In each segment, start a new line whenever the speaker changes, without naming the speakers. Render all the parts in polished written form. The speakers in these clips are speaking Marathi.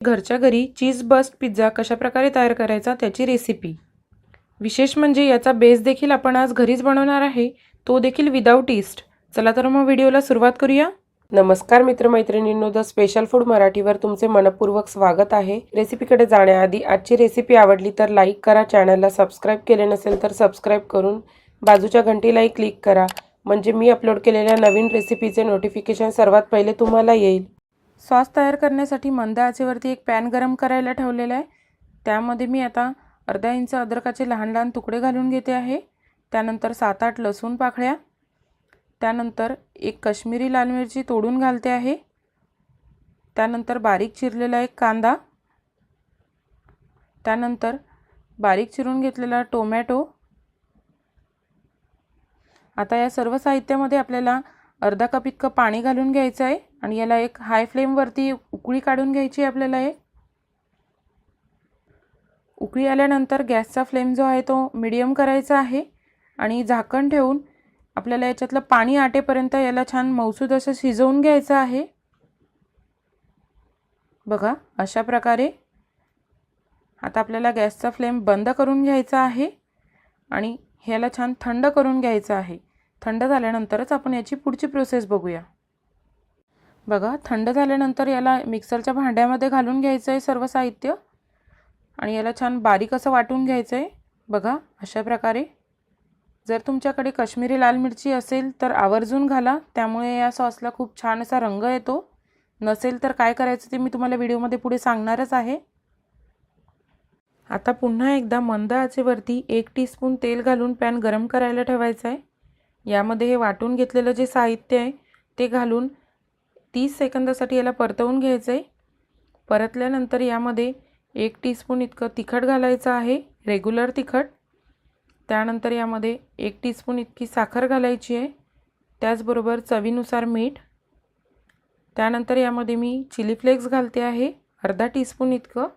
घरच्या घरी चीज बस्ट पिझ्झा कशाप्रकारे तयार करायचा त्याची रेसिपी। विशेष म्हणजे याचा बेस देखील आपण आज घरीच बनवणार आहे, तो देखील विदाउट ईस्ट। चला तर मग व्हिडिओला सुरुवात करूया। नमस्कार मित्रमैत्रिणींनो, द स्पेशल फूड मराठीवर तुमचे मनपूर्वक स्वागत आहे। रेसिपीकडे जाण्याआधी आजची रेसिपी आवडली तर लाईक करा, चॅनलला सबस्क्राइब केले नसेल तर सबस्क्राइब करून बाजूच्या घंटीलाही क्लिक करा, म्हणजे मी अपलोड केलेल्या नवीन रेसिपीचे नोटिफिकेशन सर्वात पहिले तुम्हाला येईल। सॉस तयार करण्यासाठी मंद आचेवरती एक पॅन गरम करायला ठेवलेला आहे। त्यामध्ये मी आता अर्धा इंच अद्रकाचे लहान लहान तुकडे घालून घेते आहे। त्यानंतर 7-8 लसूण पाकळ्या, त्यानंतर एक काश्मीरी लाल मिरची तोडून घालते आहे। त्यानंतर बारीक चिरलेला एक कांदा, त्यानंतर बारीक चिरून घेतलेला टोमॅटो। आता या सर्व साहित्यामध्ये आपल्याला अर्धा कप इतकं पाणी घालून घ्यायचं आहे आणि याला एक हाय फ्लेमवरती उकळी काढून घ्यायची आपल्याला। उकळी आल्यानंतर गॅसचा फ्लेम जो आहे तो मीडियम करायचा आहे आणि झाकण ठेवून आपल्याला याच्यातलं पाणी आटेपर्यंत याला छान मऊसूद असं शिजवून घ्यायचं आहे। बघा अशा प्रकारे। आता आपल्याला गॅसचा फ्लेम बंद करून घ्यायचा आहे आणि ह्याला छान थंड करून घ्यायचं आहे। थंड झाल्यानंतरच आपण याची पुढची प्रोसेस बघूया। बघा थंड झाल्यानंतर याला मिक्सरच्या भांड्यामध्ये घालून घ्यायचं आहे सर्व साहित्य आणि याला छान बारीक असं वाटून घ्यायचं आहे। बघा अशा प्रकारे। जर तुमच्याकडे काश्मीरी लाल मिरची असेल तर आवर्जून घाला, त्यामुळे या सॉसला खूप छान असा रंग येतो। नसेल तर काय करायचं ते मी तुम्हाला व्हिडिओमध्ये पुढे सांगणारच आहे। आता पुन्हा एकदा मंद आचेवरती 1 टीस्पून तेल घालून पॅन गरम करायला ठेवायचा आहे। यामध्ये हे वाटून घेतलेलं जे साहित्य आहे ते घालून 30 सेकंदासाठी याला परतवून घ्यायचं आहे। परतल्यानंतर यामध्ये 1 टीस्पून इतकं तिखट घालायचं आहे, रेग्युलर तिखट। त्यानंतर यामध्ये 1 टीस्पून इतकी साखर घालायची आहे, त्याचबरोबर चवीनुसार मीठ। त्यानंतर यामध्ये मी चिली फ्लेक्स घालते आहे अर्धा टीस्पून इतकं।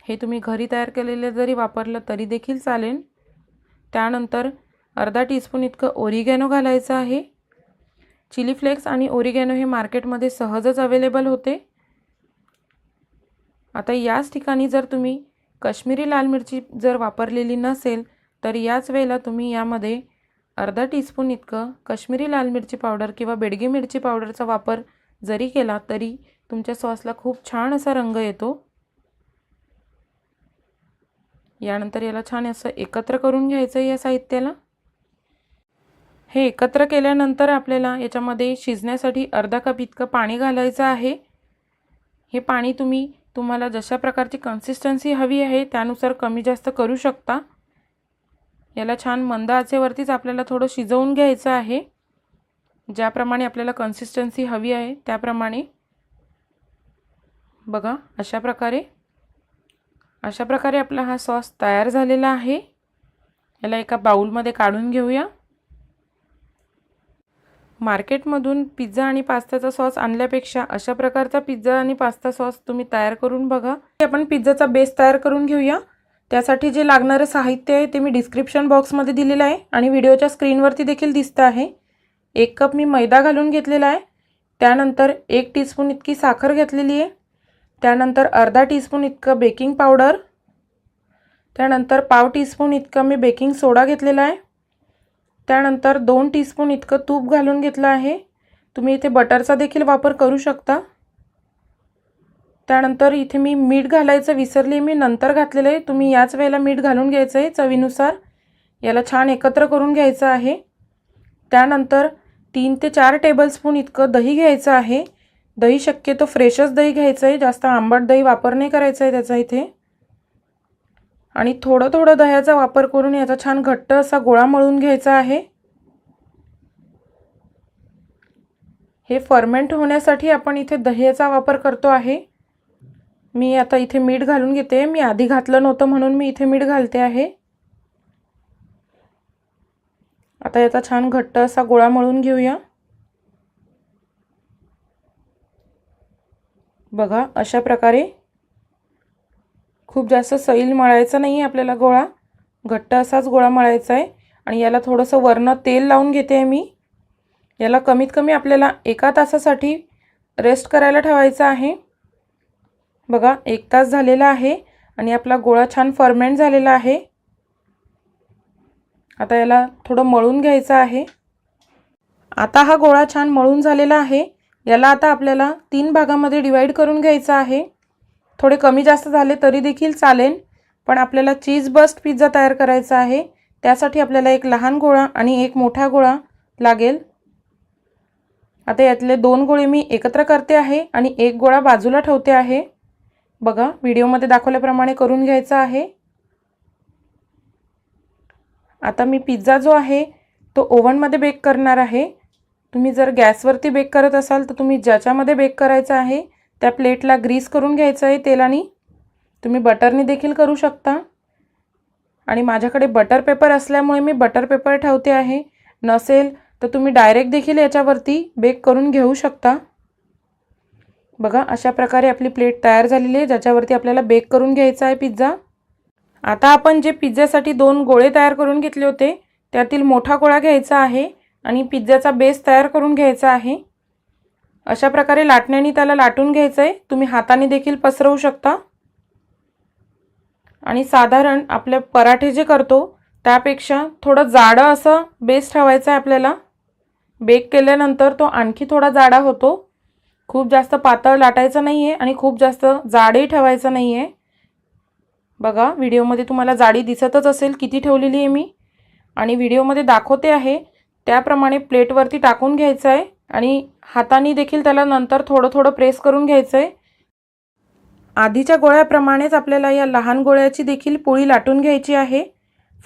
हे तुम्ही घरी तयार केलेले जरी वापरलं तरी देखील चालेल। त्यानंतर अर्धा टीस्पून इतकं ओरिगॅनो घालायचं आहे। चिली फ्लेक्स आणि ओरिगॅनो हे मार्केटमध्ये सहजच अवेलेबल होते। आता याच ठिकाणी जर तुम्ही काश्मीरी लाल मिरची जर वापरलेली नसेल तर याच वेळेला तुम्ही यामध्ये अर्धा टीस्पून इतकं काश्मीरी लाल मिरची पावडर किंवा बेडगी मिरची पावडरचा वापर जरी केला तरी तुमच्या सॉसला खूप छान असा रंग येतो। यानंतर याला छान असं एकत्र करून घ्यायचं आहे या साहित्याला। हे एकत्र केल्यानंतर आपल्याला याच्यामध्ये शिजण्यासाठी अर्धा कप इतकं पाणी घालायचं आहे। हे पाणी तुम्हाला जशा प्रकारची कन्सिस्टन्सी हवी आहे त्यानुसार कमी जास्त करू शकता। याला छान मंद आचेवरतीच आपल्याला थोडं शिजवून घ्यायचं आहे, ज्याप्रमाणे आपल्याला कन्सिस्टन्सी हवी आहे त्याप्रमाणे। बघा अशा प्रकारे आपला हा सॉस तयार झालेला आहे। याला एका बाउलमध्ये काढून घेऊया। मार्केटमधून पिझ्झा आणि पास्ताचा सॉस आणल्यापेक्षा अशा प्रकारचा पिझ्झा आणि पास्ता सॉस तुम्ही तयार करून बघा। आपण पिझ्झाचा बेस तयार करून घेऊया। त्यासाठी जे लागणारे साहित्य आहे ते मी डिस्क्रिप्शन बॉक्समध्ये दिलेलं आहे आणि व्हिडिओच्या स्क्रीनवरती देखील दिसतं आहे। 1 कप मी मैदा घालून घेतलेला आहे, त्यानंतर 1 टीस्पून इतकी साखर घेतलेली आहे, त्यानंतर अर्धा टीस्पून इतकं बेकिंग पावडर, त्यानंतर पाव टीस्पून इतकं मी बेकिंग सोडा घेतलेला आहे, त्यानंतर 2 टीस्पून इतकं तूप घालून घेतलं आहे। तुम्ही इथे बटरचा देखील वापर करू शकता। त्यानंतर इथे मी मीठ घालायचं विसरले, मी नंतर घातलेलं आहे, तुम्ही याच वेळेला मीठ घालून घ्यायचं आहे चवीनुसार। याला छान एकत्र करून घ्यायचं आहे। त्यानंतर 3 ते 4 टेबलस्पून इतकं दही घ्यायचं आहे। दही शक्यतो फ्रेशच दही घ्यायचं आहे, जास्त आंबट दही वापर नाही करायचा आहे त्याचा इथे। आणि थोडं दह्याचा वापर करून याचा छान घट्ट असा गोळा मळून घ्यायचा आहे। हे फर्मेंट होण्यासाठी आपण इथे दह्याचा वापर करतो आहे। मी आता इथे मीठ घालून घेते, मी आधी घातलं नव्हतं म्हणून मी इथे मीठ घालते आहे। आता याचा छान घट्ट असा गोळा मळून घेऊया। बघा अशा प्रकारे। खूप जास्त सैल मळायचा नाही आपल्याला, गोळा घट्ट असाच गोळा मळायचा आहे। आणि याला थोडंसं वरनं तेल लावून घेते मी। याला कमीत कमी आपल्याला 1 तासासाठी रेस्ट करायला ठेवायचं आहे। बघा 1 तास झालेला आहे आणि आपला गोळा छान फर्मेंट झालेला आहे। आता याला थोडं मळून घ्यायचं आहे। आता हा गोळा छान मळून झालेला आहे। याला आता आपल्याला 3 भागामध्ये डिवाइड करून घ्यायचं आहे। थोडे कमी जास्त झाले तरी देखील चालेल, पण आपल्याला चीज बस्ट पिझ्झा तयार करायचा आहे। त्यासाठी आपल्याला एक लहान गोळा आणि एक मोठा गोळा लागेल। आता यातले 2 गोळे मी एकत्र करते आहे आणि एक गोळा बाजूला ठेवते आहे। बघा व्हिडिओमध्ये दाखवल्याप्रमाणे करून घ्यायचा आहे। आता मी पिझ्झा जो आहे तो ओव्हनमध्ये बेक करणार आहे। तुम्ही जर गॅसवरती बेक करत असाल तर तुम्ही ज्याच्यामध्ये बेक करायचा आहे त्या प्लेटला ग्रीस करून घ्यायचं आहे तेलाने। तुम्ही बटरने देखील करू शकता आणि माझ्याकडे बटर पेपर असल्यामुळे मी बटर पेपर ठेवते आहे। नसेल तर तुम्ही डायरेक्ट देखील याच्यावरती बेक करून घेऊ शकता। बघा अशा प्रकारे आपली प्लेट तयार झालेली आहे ज्याच्यावरती आपल्याला बेक करून घ्यायचा आहे पिझ्झा। आता आपण जे पिझ्झासाठी 2 गोळे तयार करून घेतले होते त्यातील मोठा गोळा घ्यायचा आहे आणि पिझ्झाचा बेस तयार करून घ्यायचा आहे। अशा प्रकारे लाटण्याने त्याला लाटून घ्यायचं आहे। तुम्ही हाताने देखील पसरवू शकता आणि साधारण आपले पराठे जे करतो त्यापेक्षा थोडं जाडं असं बेस ठेवायचा आहे आपल्याला। बेक केल्यानंतर तो आणखी थोडा जाडा होतो। खूप जास्त पातळ लाटायचं नाही आहे आणि खूप जास्त जाडही ठेवायचं नाही आहे। बघा व्हिडिओमध्ये तुम्हाला जाडी दिसतच असेल किती ठेवलेली आहे मी, आणि व्हिडिओमध्ये दाखवते आहे त्याप्रमाणे प्लेटवरती टाकून घ्यायचं आहे आणि हाताने देखील त्याला नंतर थोडं थोडं प्रेस करून घ्यायचं आहे। आधीच्या गोळ्याप्रमाणेच आपल्याला या लहान गोळ्याची देखील पोळी लाटून घ्यायची आहे।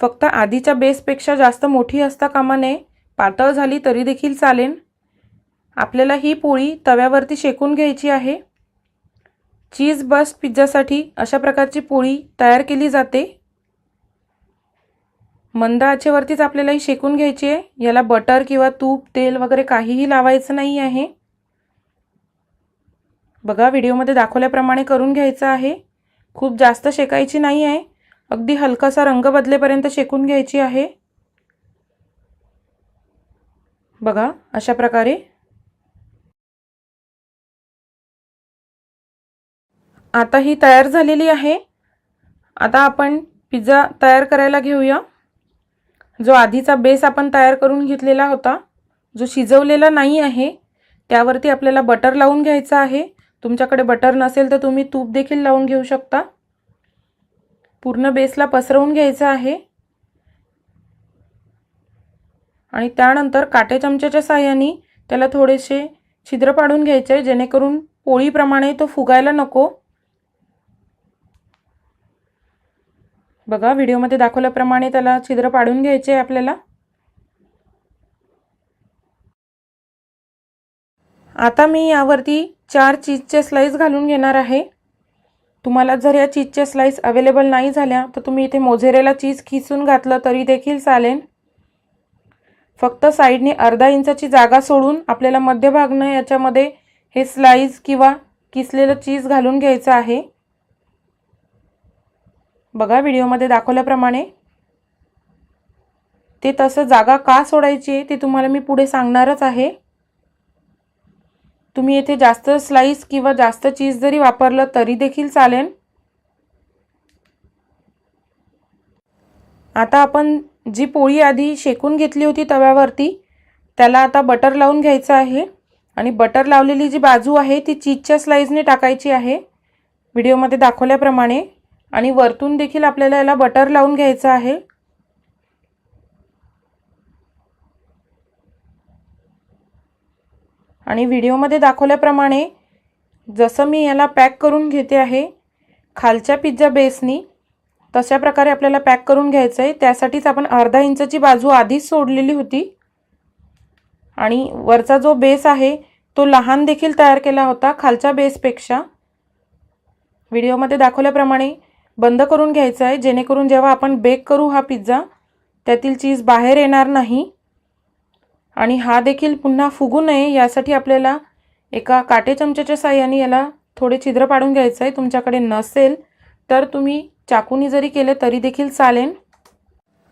फक्त आधीच्या बेसपेक्षा जास्त मोठी असता कामा नये, पातळ झाली तरी देखील चालेल। आपल्याला ही पोळी तव्यावरती शेकून घ्यायची आहे। चीज बस्ट पिझ्झासाठी अशा प्रकारची पोळी तयार केली जाते। मंद आचेवरतीच आपल्याला ही शेकून घ्यायची आहे। याला बटर किंवा तूप तेल वगैरे काहीही लावायचं नाही आहे। बघा व्हिडिओमध्ये दाखवल्याप्रमाणे करून घ्यायचं आहे। खूप जास्त शेकायची नाही आहे, अगदी हलकासा रंग बदलेपर्यंत शेकून घ्यायची आहे। बघा अशा प्रकारे। आता ही तयार झालेली आहे। आता आपण पिझ्झा तयार करायला घेऊया। जो आधीचा बेस आपण तयार करून घेतलेला होता, जो शिजवलेला नाही आहे, त्यावरती आपल्याला बटर लावून घ्यायचा आहे। तुमच्याकडे बटर नसेल तर तुम्ही तूप देखील लावून घेऊ शकता। पूर्ण बेसला पसरवून घ्यायचं आहे आणि त्यानंतर काटे चमच्याच्या साहाय्याने त्याला थोडेसे छिद्र पाडून घ्यायचे जेणेकरून पोळीप्रमाणे तो फुगायला नको। बघा व्हिडिओमध्ये दाखवल्याप्रमाणे त्याला छिद्र पाडून घ्यायचे आपल्याला। आता मी यावरती 4 चीजचे स्लाइस घालून घेणार आहे। तुम्हाला जर या चीजचे स्लाइस अवेलेबल नाही झाल्या तर तुम्ही इथे मोझेरेला चीज खिसून घातलं तरी देखील चालेल। फक्त साइडने अर्धा इंचाची जागा सोडून आपल्याला मध्यभागनं याच्यामध्ये हे स्लाइस किंवा किसलेलं चीज घालून घ्यायचं आहे। बघा व्हिडिओमध्ये दाखवल्याप्रमाणे। ते तसं जागा का सोडायची आहे ते तुम्हाला मी पुढे सांगणारच आहे। तुम्ही येथे जास्त स्लाइस किंवा जास्त चीज जरी वापरलं तरी देखील चालेल। आता आपण जी पोळी आधी शेकून घेतली होती तव्यावरती त्याला आता बटर लावून घ्यायचं आहे आणि बटर लावलेली जी बाजू आहे ती चीजच्या स्लाइसने टाकायची आहे व्हिडिओमध्ये दाखवल्याप्रमाणे, आणि वरतून देखील आपल्याला याला बटर लावून घ्यायचं आहे। आणि व्हिडिओमध्ये दाखवल्याप्रमाणे जसं मी याला पॅक करून घेते आहे खालच्या पिझ्झा बेसनी, तशा प्रकारे आपल्याला पॅक करून घ्यायचं आहे। त्यासाठीच आपण अर्धा इंचाची बाजू आधीच सोडलेली होती आणि वरचा जो बेस आहे तो लहान देखील तयार केला होता खालच्या बेसपेक्षा। व्हिडिओमध्ये दाखवल्याप्रमाणे बंद करून घ्यायचं आहे जेणेकरून जेव्हा आपण बेक करू हा पिझ्झा त्यातील चीज बाहेर येणार नाही आणि हा देखील पुन्हा फुगू नये यासाठी आपल्याला एका काटे चमच्याच्या साहाय्याने याला थोडे छिद्र पाडून घ्यायचं आहे। तुमच्याकडे नसेल तर तुम्ही चाकूनी जरी केले तरी देखील चालेल।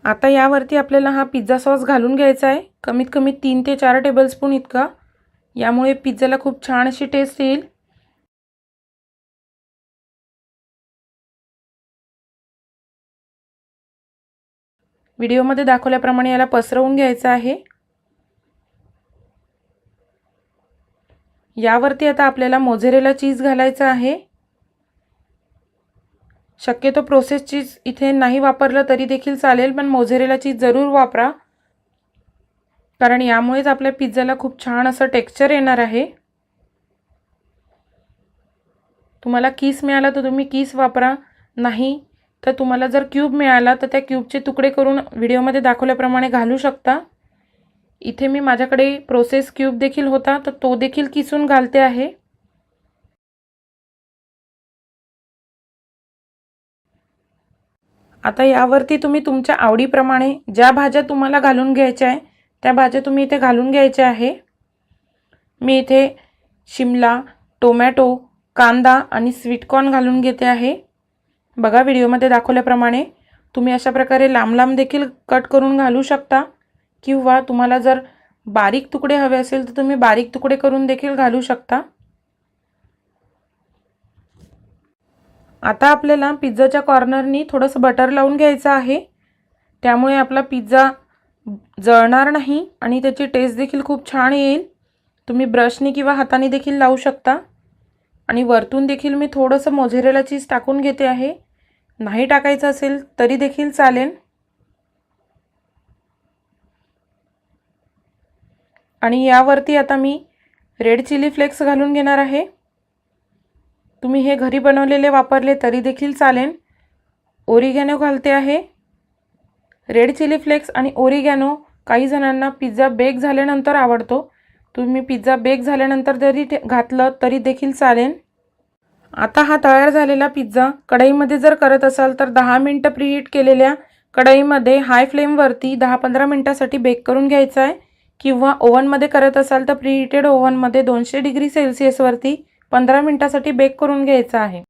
आता यावरती आपल्याला हा पिझ्झा सॉस घालून घ्यायचा आहे, कमीत कमी 3 ते 4 टेबलस्पून इतका। यामुळे पिझ्झाला खूप छान अशी टेस्ट येईल। व्हिडिओमध्ये दाखवल्याप्रमाणे याला पसरवून घ्यायचं आहे। यावरती आता आपल्याला मोझरेला चीज घालायचं आहे। शक्यतो प्रोसेस चीज इथे नाही वापरलं तरी देखील चालेल, पण मोझरेला चीज जरूर वापरा, कारण यामुळेच आपल्या पिझ्झाला खूप छान असं टेक्स्चर येणार आहे। तुम्हाला कीस मिळाला तर तुम्ही कीस वापरा, नाही तर तुम्हाला जर क्यूब मिळाला तर त्या क्यूबचे तुकडे करून व्हिडिओमध्ये दाखवल्याप्रमाणे घालू शकता। इथे मी माझ्याकडे प्रोसेस क्यूब देखील होता तर तो देखील किसून घालते आहे। आता यावरती तुम्ही तुमच्या आवडीप्रमाणे ज्या भाज्या तुम्हाला घालून घ्यायच्या आहे त्या भाज्या तुम्ही इथे घालून घ्यायच्या आहे। मी इथे शिमला, टोमॅटो, कांदा आणि स्वीट कॉर्न घालून घेते आहे। बघा व्हिडिओमध्ये दाखवल्याप्रमाणे तुम्ही अशा प्रकारे लांब लांब देखील कट करून घालू शकता, किंवा तुम्हाला जर बारीक तुकडे हवे असेल तर तुम्ही बारीक तुकडे करून देखील घालू शकता। आता आपल्याला पिझ्झाच्या कॉर्नरनी थोडंसं बटर लावून घ्यायचं आहे, त्यामुळे आपला पिझ्झा जळणार नाही आणि त्याची टेस्ट देखील खूप छान येईल। तुम्ही ब्रशनी किंवा हाताने देखील लावू शकता। आणि वरतून देखील मी थोडंसं मोझरेला चीज टाकून घेते आहे, नाही टाकायचं असेल तरी देखील चालेल। आणि यावरती आता मी रेड चिली फ्लेक्स घालून घेणार आहे। तुम्ही हे घरी बनवलेले वापरले तरी देखील चालेल। ओरिगॅनो घालते आहे। रेड चिली फ्लेक्स आणि ओरिगॅनो काही जणांना पिझ्झा बेक झाल्यानंतर आवडतो, तुम्ही पिझ्झा बेक झाल्यानंतर जरी घातलं तरी देखील चालेल। आता हा तयार झालेला पिझ्झा कढईमध्ये जर करत असाल तर 10 मिनिटं प्रीहीट केलेल्या कढईमध्ये हाय फ्लेमवरती 10-15 मिनिटांसाठी बेक करून घ्यायचा आहे, किंवा ओव्हनमध्ये करत असाल तर प्रीहीटेड ओव्हनमध्ये 200 डिग्री सेल्सिअसवरती 15 मिनिटांसाठी बेक करून घ्यायचा आहे।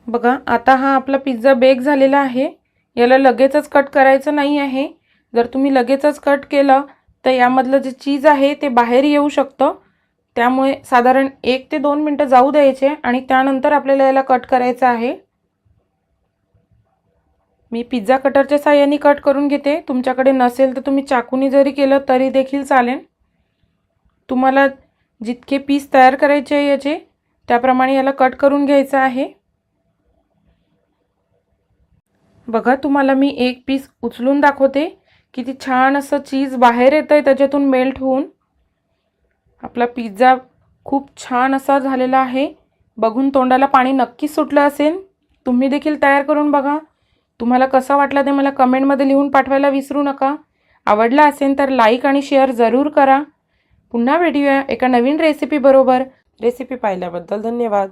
बघा आता हा आपला पिझ्झा बेक झालेला आहे। याला लगेचच कट करायचं नाही आहे, जर तुम्ही लगेचच कट केलं तर यामधलं जे चीज आहे ते बाहेर येऊ शकतं, त्यामुळे साधारण 1 ते 2 मिनिटं जाऊ द्यायचे आणि त्यानंतर आपल्याला याला कट करायचं आहे। मी पिझ्झा कटरच्या साहाय्याने कट करून घेते, तुमच्याकडे नसेल तर तुम्ही चाकूने जरी केलं तरी देखील चालेल। तुम्हाला जितके पीस तयार करायचे आहे याचे त्याप्रमाणे याला कट करून घ्यायचं आहे। बघा तुम्हाला मी एक पीस उचलून दाखवते, किती छान असं चीज बाहेर येतंय त्याच्यातून मेल्ट होऊन। आपला पिझ्झा खूप छान असा झालेला आहे, बघून तोंडाला पाणी नक्कीच सुटलं असेल। तुम्ही देखील तयार करून बघा, तुम्हाला कसा वाटला ते मला कमेंटमध्ये लिहून पाठवायला विसरू नका। आवडला असेल तर लाईक आणि शेअर जरूर करा। पुन्हा भेटूया एका नवीन रेसिपी बरोबर। रेसिपी पाहिल्याबद्दल धन्यवाद।